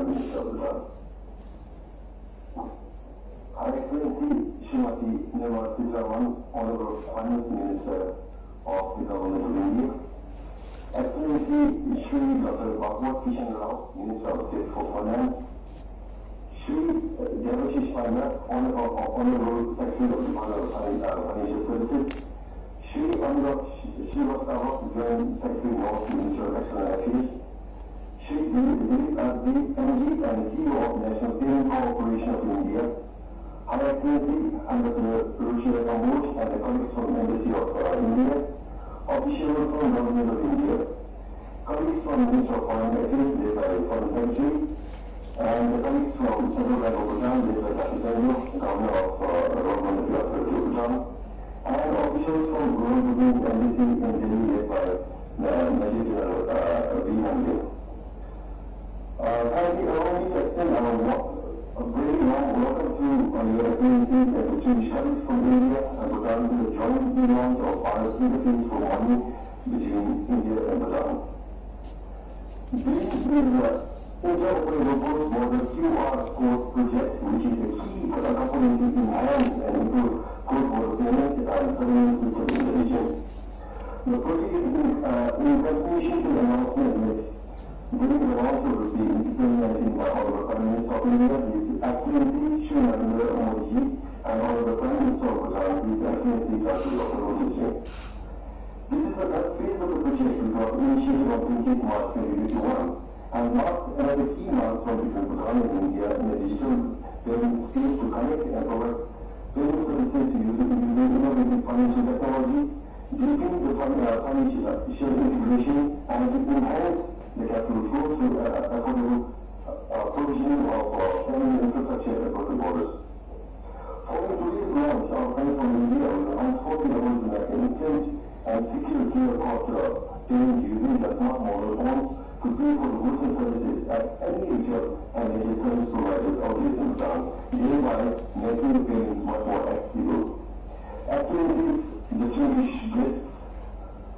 Minister of Bhutan. Her Excellency Srimati Nirmala Sitharaman, Honorable Finance Minister of the Government of India. Excellency Shri Dr. Minister of State for Finance. Shri Devashish Panak, Honorable Secretary of the Department of Financial Services. Shri Anurag Srivastava, Joint Secretary of Minister of External Affairs. Shri Dilip Asdi, MD and CEO of National Payment Corporation of India. Her Excellency Ambassador Ruchira Kamboj and the colleagues from the Embassy of India. Officials from Government of India. Colleagues from Minister of Foreign Affairs, led by Foreign Secretary. And the colleagues from Central Bank of Bhutan, led by Governor of Bhutan. And officials from Government Embassy in Delhi, led by Major General BHIM. Kindly allow me to extend a very warm welcome to your Excellency and the British colleagues from India and Bhutan to the joint launch of our sympathies for money between India and Bhutan. This is interoperable cross-border QR code project, which is a key for the company to enhance and improve cross-border payments and settlement systems in the region. The project is in continuation to the announcement made during the launch of the implementing by Honorable Prime Minister of India, His Excellency Shri Narendra Modi, and Honorable Prime Minister of Bhutan, His Excellency Dr. Lyonpo Namgay Tshering. This is the first phase of the project which was initiated on 28 March 2021 and marks another key milestone between Bhutan and India in the digital payment space to connect and provide payment services to users using innovative financial technology, deepening the financial integration, and to enhance the capital flow through affordable provisioning of payment infrastructure across the borders. Following today's launch, our friends from India will announce 40 levels in instant and secure clear-cost payment using the smart mobile phones to pay for the goods and services at any retail and major service providers outlets in Bhutan, thereby making the payments much more accessible. Activities, distinguished guests,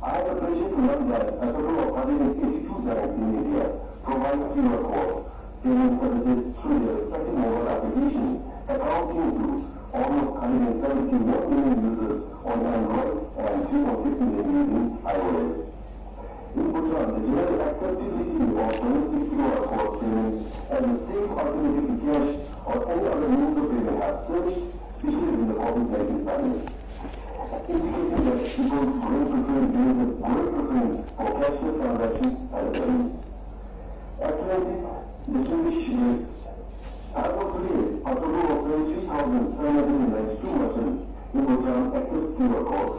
I have the pleasure to learn that a total of 182 banks in India provide QR code payment services through their respective mobile applications, accounting to almost 171 million users on Android and 3.6 million using iOS. In Bhutan, the general acceptability of domestic QR code payments as a safe alternative to cash or any other means of payment has surged, especially in the COVID-19 pandemic, indicating that people's great preference for cashless transactions and payments. Actually, distinguished guests, as of today, a total of 23,792 merchants in Bhutan access QR codes,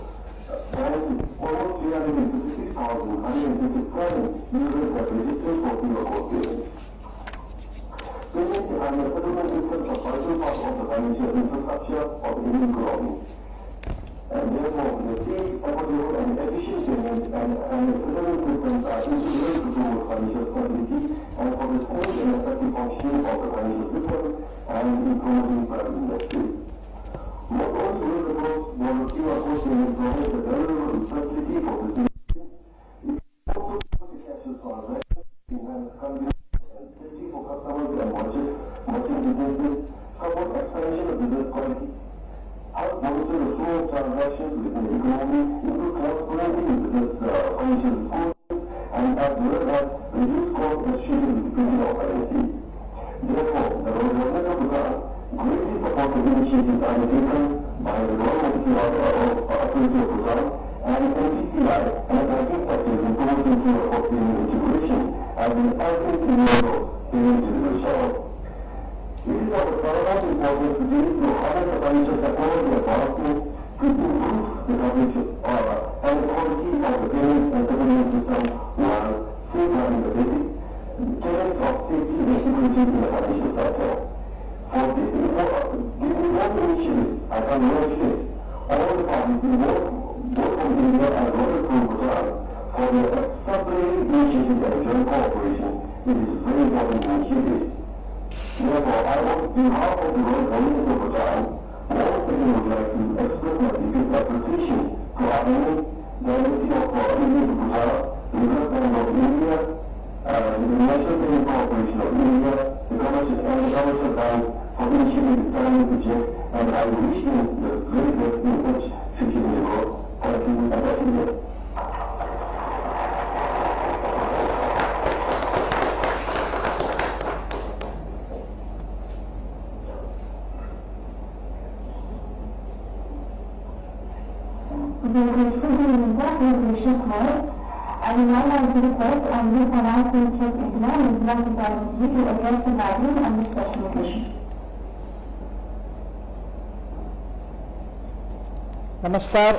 and almost 356,157 users have registered for QR code payments. Payments and the settlement systems are vital part of the financial infrastructure of the Indian economy. And therefore, the safe, affordable, and efficient payments and the settlement systems are integral to promote financial stability and for the smooth and effective functioning of the financial system and in promoting private industry. Not only will the cross-border QR code payments provide the valuable facility for business, it also promotes the cashless transactions, enhance convenience and safety for customers and merchant businesses, support expansion of business quality, help monitor the flow of transactions within the economy, improve transparency in business financial reporting, and as well as reduce costs associated with the payment of currency. Therefore, the government of Bhutan greatly supports the initiatives undertaken by the Royal Authority of Bhutan and NPCI and banking sectors in promoting QR code payment integration as an ultimate enabler of payment delivery channel. It is of paramount importance today to harness the financial technology advancements to improve the coverage and the quality of the payment and settlement system while safeguarding the basic tenets of safety and security in the financial sector. For this important initiative, I congratulate all the parties involved, both from India and local from Bhutan, for their exemplary initiative and joint cooperation in this very important initiative. Therefore, I on behalf of the Royal Government of Bhutan, once again would like to express my deepest appreciation to our the Embassy of India to Bhutan, the Reserve Bank of India, the National Payment Corporation of India, project, and I wish you the very best in such future endeavor. Thank you, and happy New Year. I will now like to request Honorable Finance Minister of Bhutan, Nirmala Sitharaman, to address the gathering on this special occasion. Namaskar.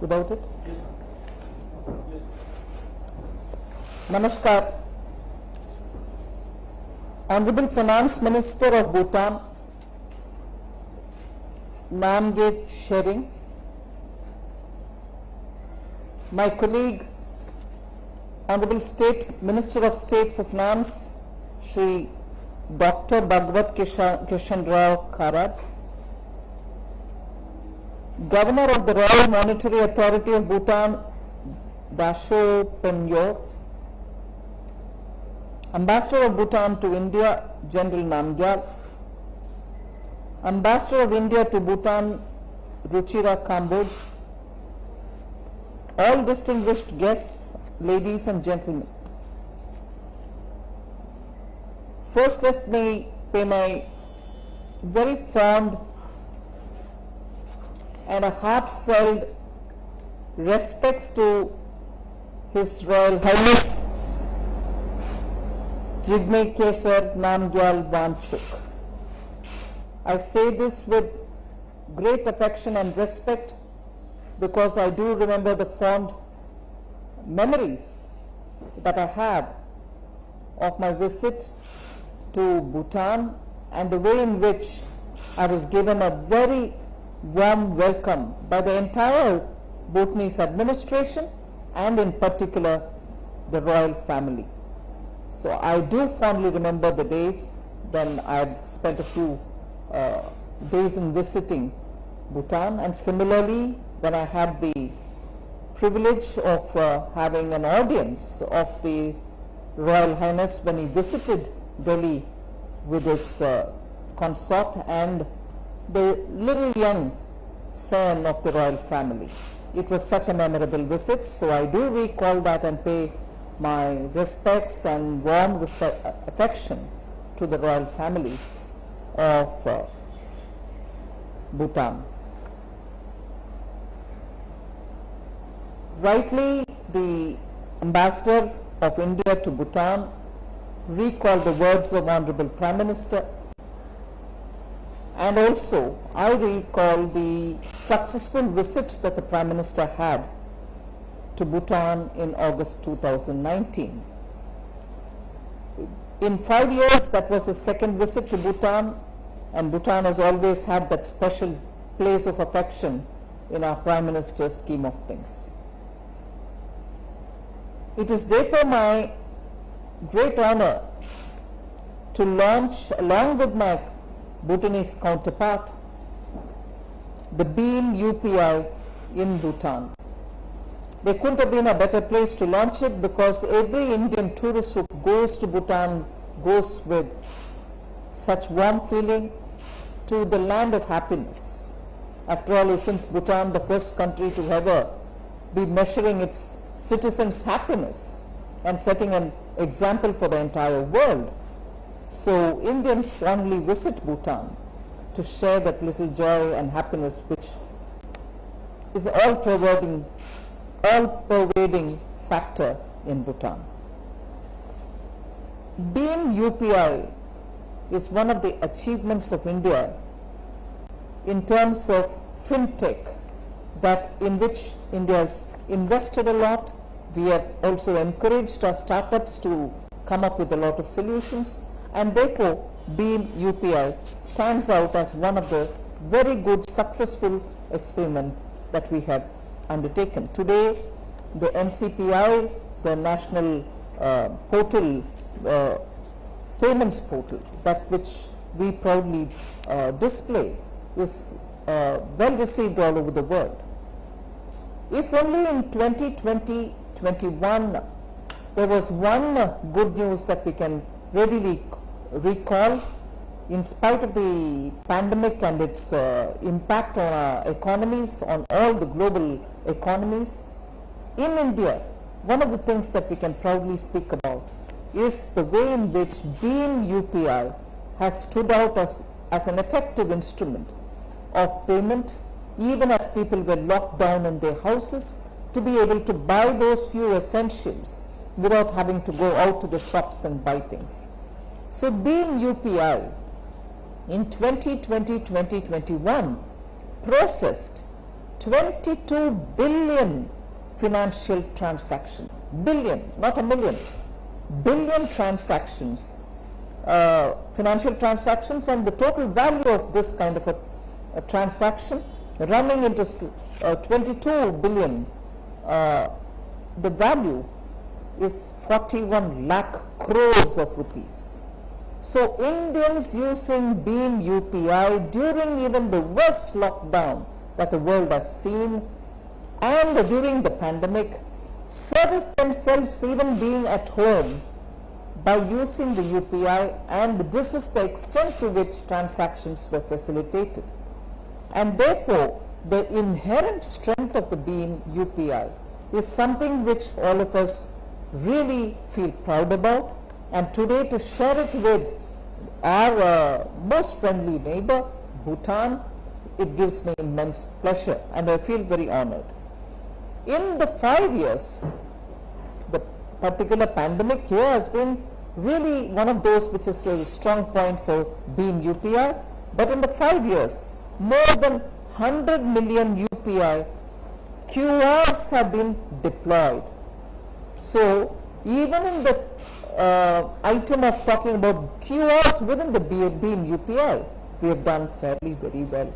Without it? Namaskar. Honorable Finance Minister of Bhutan, Namgay Tshering, my colleague, Honorable Minister of State for Finance, Shri Dr. Bhagwat Kishan Rao Kharad, Governor of the Royal Monetary Authority of Bhutan, Dasho Penyor, Ambassador of Bhutan to India, General Namgyal, Ambassador of India to Bhutan, Ruchira Kamboj, all distinguished guests, ladies and gentlemen. First, let me pay my very fond and a heartfelt respects to His Royal Highness Jigme Kesar Namgyal Wanchuk. I say this with great affection and respect because I do remember the fond memories that I have of my visit to Bhutan and the way in which I was given a very warm welcome by the entire Bhutanese administration and in particular the royal family. So I do fondly remember the days when I had spent a few days in visiting Bhutan, and similarly when I had the privilege of having an audience of the Royal Highness when he visited Delhi with his consort and the little young son of the royal family. It was such a memorable visit, so I do recall that and pay my respects and warm affection to the royal family of Bhutan. Rightly, the Ambassador of India to Bhutan recalled the words of Honorable Prime Minister, and also I recall the successful visit that the Prime Minister had to Bhutan in August 2019. In 5 years, that was his second visit to Bhutan, and Bhutan has always had that special place of affection in our Prime Minister's scheme of things. It is therefore my great honor to launch, along with my Bhutanese counterpart, the BHIM UPI in Bhutan. There couldn't have been a better place to launch it because every Indian tourist who goes to Bhutan goes with such warm feeling to the land of happiness. After all, isn't Bhutan the first country to ever be measuring its citizens' happiness and setting an example for the entire world? So Indians fondly visit Bhutan to share that little joy and happiness which is all-pervading factor in Bhutan. BHIM UPI is one of the achievements of India in terms of fintech, that in which India has invested a lot. We have also encouraged our startups to come up with a lot of solutions, and therefore BHIM UPI stands out as one of the very good successful experiments that we have undertaken. Today, the NCPI, the national portal, payments portal, that which we proudly display, is well received all over the world. If only in 2020-21 there was one good news that we can readily recall. In spite of the pandemic and its impact on our economies, on all the global economies, in India, one of the things that we can proudly speak about is the way in which BHIM UPI has stood out as an effective instrument of payment, even as people were locked down in their houses, to be able to buy those few essentials without having to go out to the shops and buy things. So BHIM UPI in 2020-2021 processed 22 billion financial transactions, billion, not a million, billion transactions, financial transactions, and the total value of this kind of a transaction running into 22 billion, the value is 41 lakh crores of rupees. So Indians using BHIM UPI during even the worst lockdown that the world has seen and during the pandemic serviced themselves even being at home by using the UPI, and this is the extent to which transactions were facilitated. And therefore, the inherent strength of the BHIM UPI is something which all of us really feel proud about, and today to share it with our most friendly neighbor, Bhutan, it gives me immense pleasure and I feel very honored. In the 5 years, the particular pandemic here has been really one of those which is a strong point for BHIM UPI, but in the 5 years, more than 100 million UPI QRs have been deployed. So even in the item of talking about QRs within the BHIM UPI, we have done fairly very well.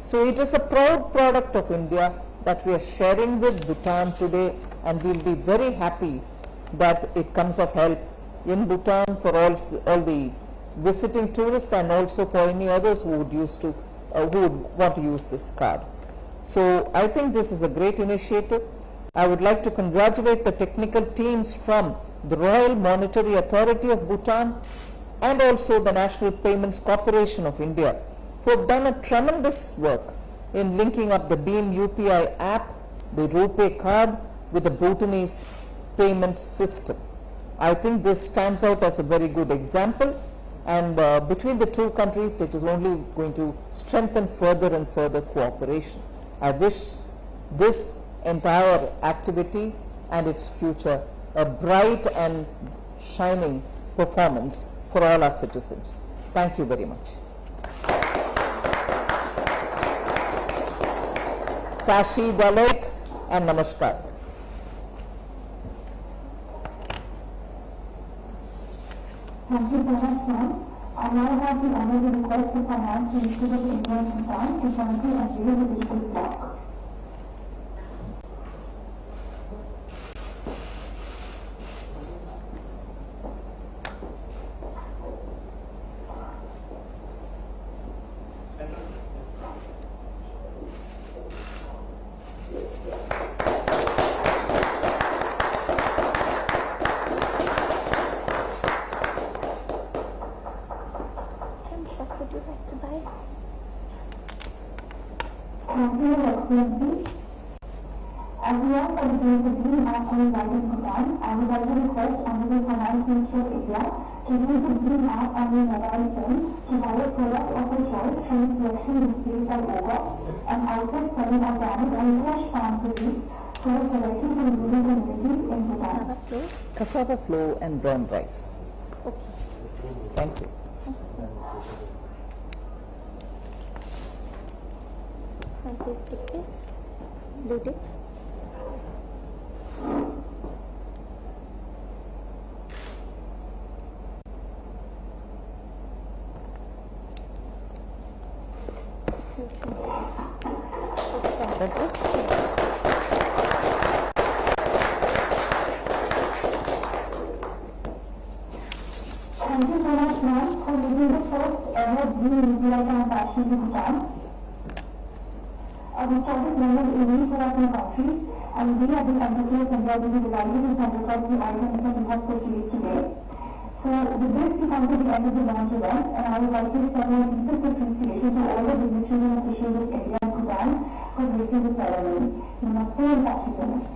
So it is a proud product of India that we are sharing with Bhutan today, and we will be very happy that it comes of help in Bhutan for all the visiting tourists and also for any others who would want to use this card. So I think this is a great initiative. I would like to congratulate the technical teams from the Royal Monetary Authority of Bhutan and also the National Payments Corporation of India, who have done a tremendous work in linking up the BHIM UPI app, the RuPay card, with the Bhutanese payment system. I think this stands out as a very good example, and between the two countries it is only going to strengthen further and further cooperation. I wish this entire activity and its future a bright and shining performance for all our citizens. Thank you very much. Tashi Dalek and Namaskar. Thank you so much, ma'am. I now have the honor to request the Finance Minister of India and Bhutan to come to unveil the digital block. Thank you, Excellency. As we are continuing to BHIM app on Guidance Bhutan, I would like to request Honorable Finance Minister of India to use the BHIM app on your mobile phone to buy a product of your choice from the selection displayed by OGA, an outlet selling organic and fresh farm produce for a selection from rural communities in Bhutan. Cassava flour and brown rice. Okay. Thank you. Please take this. Load it. Thank you so much, ma'am, for making the first ever BHIM UPI transaction in Bhutan. We started learning English for our country, and we have been emphasized and brought to the library and because the items that we have purchased today. So with this, we come to the end of the launch event, and I would like to extend my deepest appreciation to all the dignitaries and officials of India and Bhutan for gracing the ceremony. Namaste and thank you so much.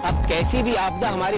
अब कैसी भी आपदा हमारी